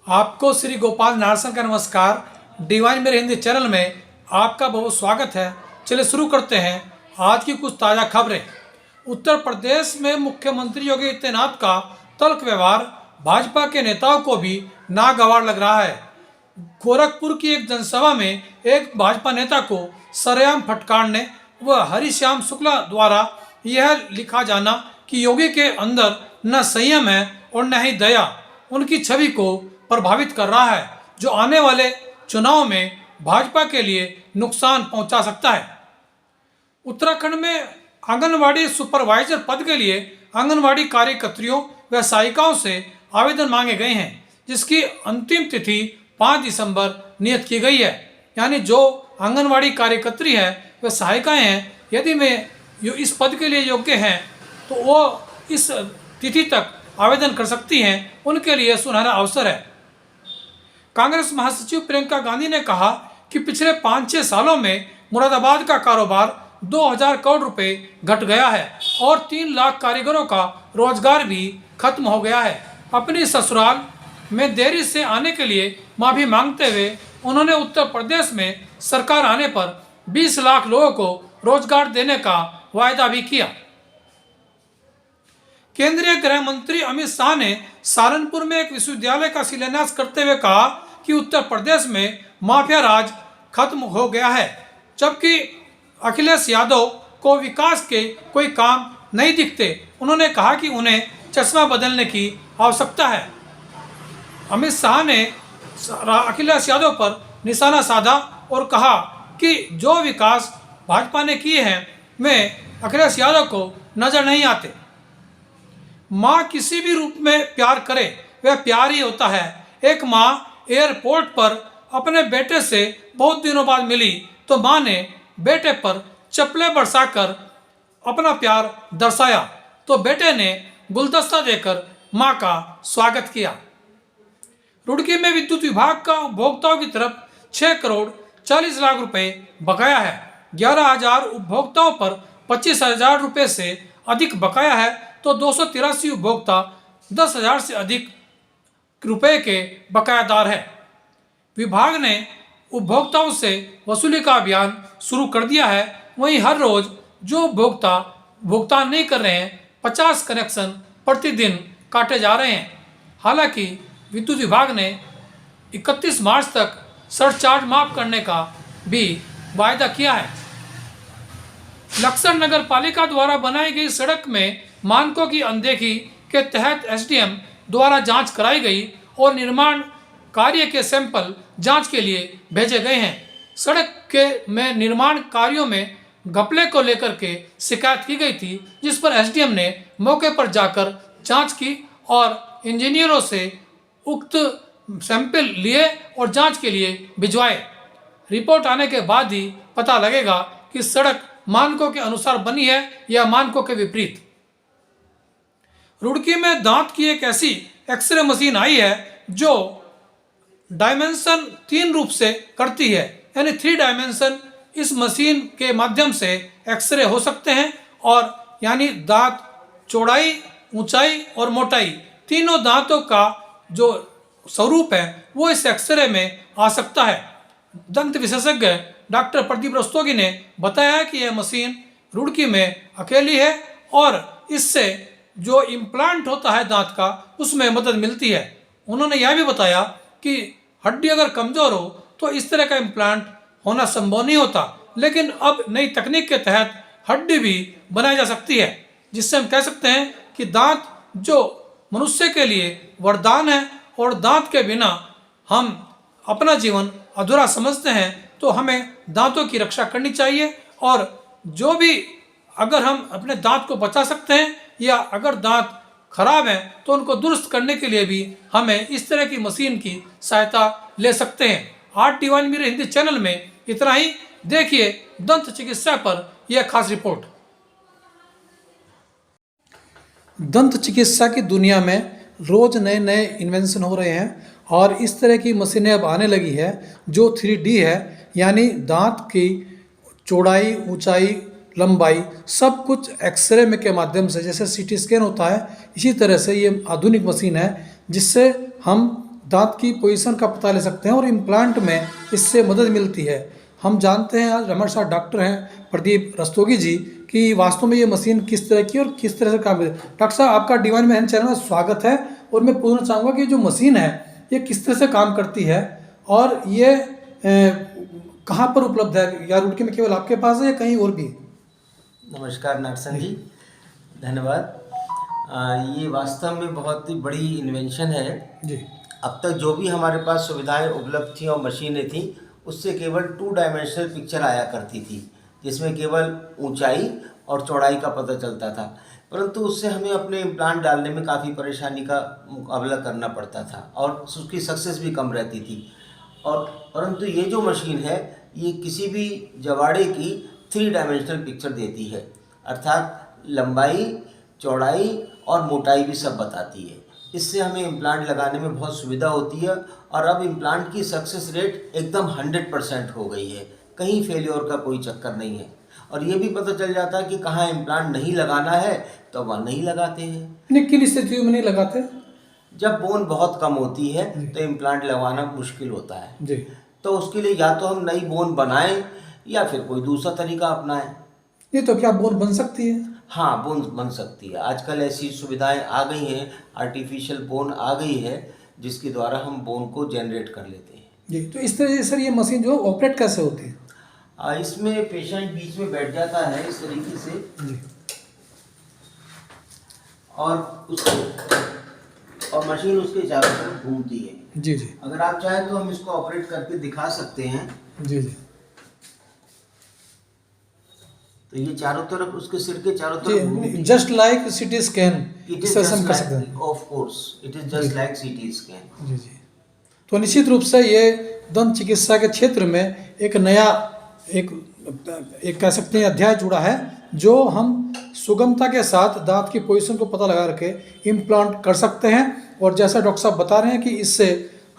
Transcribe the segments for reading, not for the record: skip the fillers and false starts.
आपको श्री गोपाल नारसन का नमस्कार। डिवाइन मेरे हिंदी चैनल में आपका बहुत स्वागत है। चलिए शुरू करते हैं आज की कुछ ताज़ा खबरें। उत्तर प्रदेश में मुख्यमंत्री योगी आदित्यनाथ का तल्ख व्यवहार भाजपा के नेताओं को भी नागवार लग रहा है। गोरखपुर की एक जनसभा में एक भाजपा नेता को सरेआम फटकारने व हरिश्याम शुक्ला द्वारा यह लिखा जाना कि योगी के अंदर न संयम है और न ही दया उनकी छवि को प्रभावित कर रहा है, जो आने वाले चुनाव में भाजपा के लिए नुकसान पहुंचा सकता है। उत्तराखंड में आंगनवाड़ी सुपरवाइजर पद के लिए आंगनवाड़ी कार्यकर्तियों व सहायिकाओं से आवेदन मांगे गए हैं, जिसकी अंतिम तिथि 5 दिसंबर नियत की गई है। यानी जो आंगनवाड़ी कार्यकर्त्री है व सहायिकाएं हैं, यदि वे इस पद के लिए योग्य हैं तो वो इस तिथि तक आवेदन कर सकती हैं। उनके लिए सुनहरा अवसर है। कांग्रेस महासचिव प्रियंका गांधी ने कहा कि पिछले 5-6 सालों में मुरादाबाद का कारोबार 2000 करोड़ रुपए घट गया है और 3 लाख कारीगरों का रोजगार भी खत्म हो गया है। अपनी ससुराल में देरी से आने के लिए माफी मांगते हुए उन्होंने उत्तर प्रदेश में सरकार आने पर 20 लाख लोगों को रोजगार देने का वायदा भी किया। केंद्रीय गृह मंत्री अमित शाह ने सहारनपुर में एक विश्वविद्यालय का शिलान्यास करते हुए कहा कि उत्तर प्रदेश में माफिया राज खत्म हो गया है, जबकि अखिलेश यादव को विकास के कोई काम नहीं दिखते। उन्होंने कहा कि उन्हें चश्मा बदलने की आवश्यकता है। अमित शाह ने अखिलेश यादव पर निशाना साधा और कहा कि जो विकास भाजपा ने किए हैं वे अखिलेश यादव को नजर नहीं आते। माँ किसी भी रूप में प्यार करे वह प्यार ही होता है। एक माँ एयरपोर्ट पर अपने बेटे से बहुत दिनों बाद मिली तो माँ ने बेटे पर चप्पलें बरसाकर अपना प्यार दर्शाया, तो बेटे ने गुलदस्ता देकर माँ का स्वागत किया। रुड़की में विद्युत विभाग का उपभोक्ताओं की तरफ 6 करोड़ 40 लाख रुपए बकाया है। 11,000 उपभोक्ताओं पर 25,000 रुपये से अधिक बकाया है, तो 283 उपभोक्ता 10,000 से अधिक रुपए के बकायादार है। विभाग ने उपभोक्ताओं से वसूली का अभियान शुरू कर दिया है। वहीं हर रोज जो उपभोक्ता भुगतान नहीं कर रहे हैं 50 कनेक्शन प्रतिदिन काटे जा रहे हैं। हालांकि विद्युत विभाग ने 31 मार्च तक सरचार्ज माफ करने का भी वायदा किया है। लक्सर नगर पालिका द्वारा बनाई गई सड़क में मानकों की अनदेखी के तहत एसडीएम द्वारा जांच कराई गई और निर्माण कार्य के सैंपल जांच के लिए भेजे गए हैं। सड़क के में निर्माण कार्यों में घपले को लेकर के शिकायत की गई थी, जिस पर एसडीएम ने मौके पर जाकर जांच की और इंजीनियरों से उक्त सैंपल लिए और जांच के लिए भिजवाए। रिपोर्ट आने के बाद ही पता लगेगा कि सड़क मानकों के अनुसार बनी है या मानकों के विपरीत। रुड़की में दांत की एक ऐसी एक्सरे मशीन आई है जो डायमेंशन 3 रूप से करती है, यानी 3 डायमेंशन इस मशीन के माध्यम से एक्सरे हो सकते हैं और यानी दांत चौड़ाई, ऊंचाई और मोटाई तीनों दांतों का जो स्वरूप है वो इस एक्सरे में आ सकता है। दंत विशेषज्ञ डॉक्टर प्रदीप रस्तोगी ने बताया कि यह मशीन रुड़की में अकेली है और इससे जो इम्प्लांट होता है दांत का उसमें मदद मिलती है। उन्होंने यह भी बताया कि हड्डी अगर कमज़ोर हो तो इस तरह का इम्प्लांट होना संभव नहीं होता, लेकिन अब नई तकनीक के तहत हड्डी भी बनाई जा सकती है, जिससे हम कह सकते हैं कि दांत जो मनुष्य के लिए वरदान है और दांत के बिना हम अपना जीवन अधूरा समझते हैं, तो हमें दांतों की रक्षा करनी चाहिए। और जो भी अगर हम अपने दांत को बचा सकते हैं या अगर दांत खराब हैं तो उनको दुरुस्त करने के लिए भी हमें इस तरह की मशीन की सहायता ले सकते हैं। आज डिवाइन मेरे हिंदी चैनल में इतना ही। देखिए दंत चिकित्सा पर यह खास रिपोर्ट। दंत चिकित्सा की दुनिया में रोज नए नए इन्वेंशन हो रहे हैं और इस तरह की मशीनें अब आने लगी है जो 3D है, यानी दांत की चौड़ाई, ऊंचाई, लंबाई सब कुछ एक्सरे में के माध्यम से, जैसे सीटी स्कैन होता है इसी तरह से ये आधुनिक मशीन है जिससे हम दांत की पोजीशन का पता ले सकते हैं और इम्प्लांट में इससे मदद मिलती है। हम जानते हैं आज हमारे साथ डॉक्टर हैं प्रदीप रस्तोगी जी कि वास्तव में ये मशीन किस तरह की और किस तरह से काम करती है। डॉक्टर साहब, आपका डिवाइन मैन चैनल में स्वागत है और मैं पूछना चाहूँगा कि जो मशीन है ये किस तरह से काम करती है और ये कहाँ पर उपलब्ध है, या रुड़की में केवल आपके पास है या कहीं और भी? नमस्कार नरसन जी, धन्यवाद। ये वास्तव में बहुत ही बड़ी इन्वेंशन है जी। अब तक जो भी हमारे पास सुविधाएं उपलब्ध थी और मशीनें थी, उससे केवल 2 डायमेंशनल पिक्चर आया करती थी, जिसमें केवल ऊंचाई और चौड़ाई का पता चलता था। परंतु उससे हमें अपने इम्प्लांट डालने में काफ़ी परेशानी का मुकाबला करना पड़ता था और उसकी सक्सेस भी कम रहती थी। और परंतु ये जो मशीन है, ये किसी भी जवाड़े की 3 डायमेंशनल पिक्चर देती है, अर्थात लंबाई, चौड़ाई और मोटाई भी सब बताती है। इससे हमें इम्प्लांट लगाने में बहुत सुविधा होती है और अब इम्प्लांट की सक्सेस रेट एकदम 100% हो गई है, कहीं फेलियर का कोई चक्कर नहीं है। और ये भी पता चल जाता है कि कहाँ इम्प्लांट नहीं लगाना है तो वहाँ नहीं लगाते हैं। किन स्थितियों में नहीं लगाते? जब बोन बहुत कम होती है तो इम्प्लांट लगवाना मुश्किल होता है जी। तो उसके लिए या तो हम नई बोन बनाएं या फिर कोई दूसरा तरीका अपनाएं। ये तो क्या बोन बन सकती है? हाँ, बोन बन सकती है। आजकल ऐसी सुविधाएं आ गई हैं, आर्टिफिशियल बोन आ गई है, जिसके द्वारा हम बोन को जनरेट कर लेते हैं। जी। तो इस तरह से सर ये मशीन जो ऑपरेट कैसे होती है? इसमें पेशेंट बीच में बैठ जाता है इस तरीके से जी। और मशीन उसके चारों तरफ घूमती है। जी जी। अगर आप चाहें तो हम इसको ऑपरेट करके दिखा सकते हैं। जी जी। तो ये चारों तरफ, उसके सिर के चारों तरफ घूमती है। Just like CT scan, it इस इज तरह से हम जस्ट कर सकते हैं। Like, of course it is just like CT scan. जी जी। तो निश्चित रूप से ये दंत चिकित्सा के क्षेत्र में एक नया एक कह सकते हैं अध्याय जुड़ा है, जो हम सुगमता के साथ दांत की पोजीशन को पता लगा करके इम्प्लांट कर सकते हैं। और जैसा डॉक्टर साहब बता रहे हैं कि इससे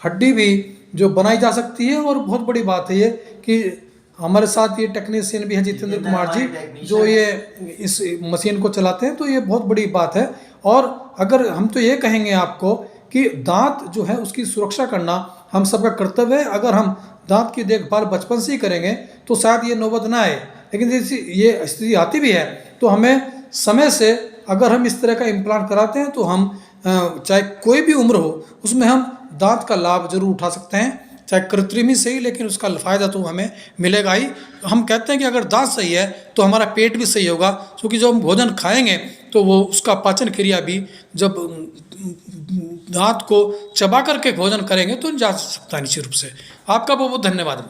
हड्डी भी जो बनाई जा सकती है। और बहुत बड़ी बात है ये कि हमारे साथ ये टेक्नीशियन भी हैं जितेंद्र कुमार जी, जो ये इस मशीन को चलाते हैं, तो ये बहुत बड़ी बात है। और अगर हम तो ये कहेंगे आपको कि दांत जो है उसकी सुरक्षा करना हम सबका कर्तव्य है। अगर हम दांत की देखभाल बचपन से ही करेंगे तो शायद ये नौबत ना आए, लेकिन जैसे ये स्थिति आती भी है तो हमें समय से अगर हम इस तरह का इम्प्लांट कराते हैं तो हम चाहे कोई भी उम्र हो उसमें हम दांत का लाभ जरूर उठा सकते हैं, चाहे कृत्रिम ही सही, लेकिन उसका फ़ायदा तो हमें मिलेगा ही। हम कहते हैं कि अगर दांत सही है तो हमारा पेट भी सही होगा, क्योंकि जब हम भोजन खाएंगे तो वो उसका पाचन क्रिया भी, जब दांत को चबा करके भोजन करेंगे तो जा सकता है निश्चित रूप से। आपका बहुत बहुत धन्यवाद।